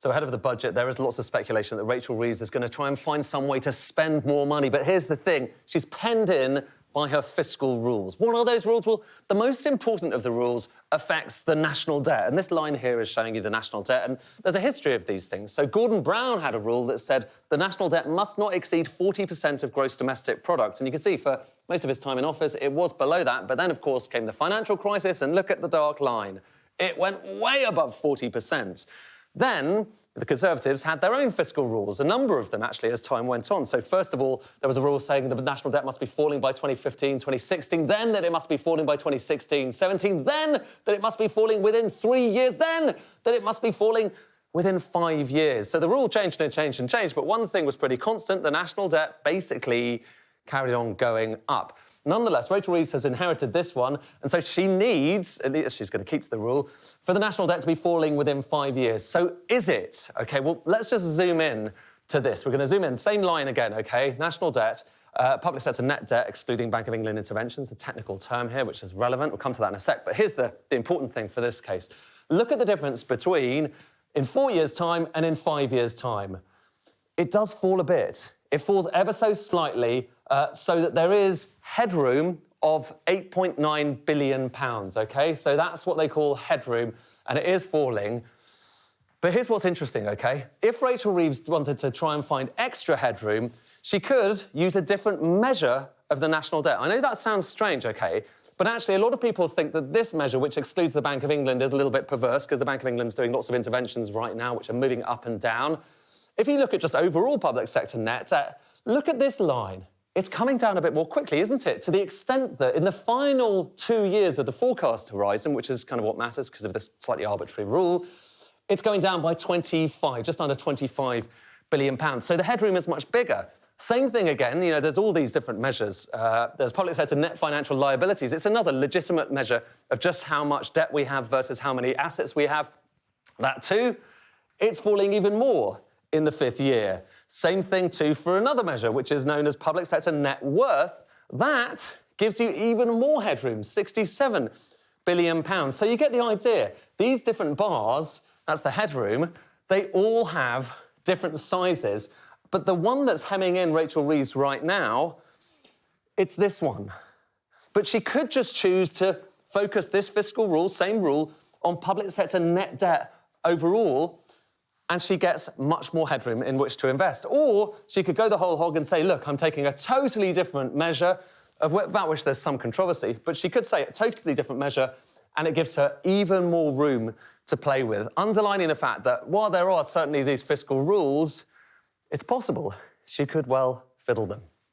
So ahead of the budget, there is lots of speculation that Rachel Reeves is going to try and find some way to spend more money. But here's the thing, she's penned in by her fiscal rules. What are those rules? Well, the most important of the rules affects the national debt. And this line here is showing you the national debt. And there's a history of these things. So Gordon Brown had a rule that said the national debt must not exceed 40% of gross domestic product. And you can see for most of his time in office, it was below that. But then, of course, came the financial crisis. And look at the dark line. It went way above 40%. Then the Conservatives had their own fiscal rules, a number of them, actually, as time went on. So first of all, there was a rule saying the national debt must be falling by 2015, 2016, then that it must be falling by 2016, 17, then that it must be falling within 3 years, then that it must be falling within 5 years. So the rule changed and changed and changed, but one thing was pretty constant. The national debt basically carried on going up. Nonetheless, Rachel Reeves has inherited this one, and so she needs, at least she's going to keep to the rule, for the national debt to be falling within 5 years. So is it? OK, well, let's just zoom in to this. We're going to zoom in. Same line again, OK? National debt, public sector net debt, excluding Bank of England interventions, the technical term here, which is relevant. We'll come to that in a sec. But here's the important thing for this case. Look at the difference between in 4 years' time and in 5 years' time. It does fall a bit. It falls ever so slightly, so that there is headroom of £8.9 billion, OK? So that's what they call headroom, and it is falling. But here's what's interesting, OK? If Rachel Reeves wanted to try and find extra headroom, she could use a different measure of the national debt. I know that sounds strange, OK? But actually, a lot of people think that this measure, which excludes the Bank of England, is a little bit perverse because the Bank of England's doing lots of interventions right now which are moving up and down. If you look at just overall public sector net debt, look at this line. It's coming down a bit more quickly, isn't it? To the extent that in the final 2 years of the forecast horizon, which is kind of what matters because of this slightly arbitrary rule, it's going down by 25, just under £25 billion. So the headroom is much bigger. Same thing again, you know, there's all these different measures. There's public sector net financial liabilities. It's another legitimate measure of just how much debt we have versus how many assets we have. That too, it's falling even more in the 5th year. Same thing too for another measure, which is known as public sector net worth. That gives you even more headroom, £67 billion. So you get the idea. These different bars, that's the headroom, they all have different sizes. But the one that's hemming in Rachel Reeves right now, it's this one. But she could just choose to focus this fiscal rule, same rule, on public sector net debt overall, and she gets much more headroom in which to invest. Or she could go the whole hog and say, look, I'm taking a totally different measure about which there's some controversy, but she could say a totally different measure and it gives her even more room to play with, underlining the fact that while there are certainly these fiscal rules, it's possible she could well fiddle them.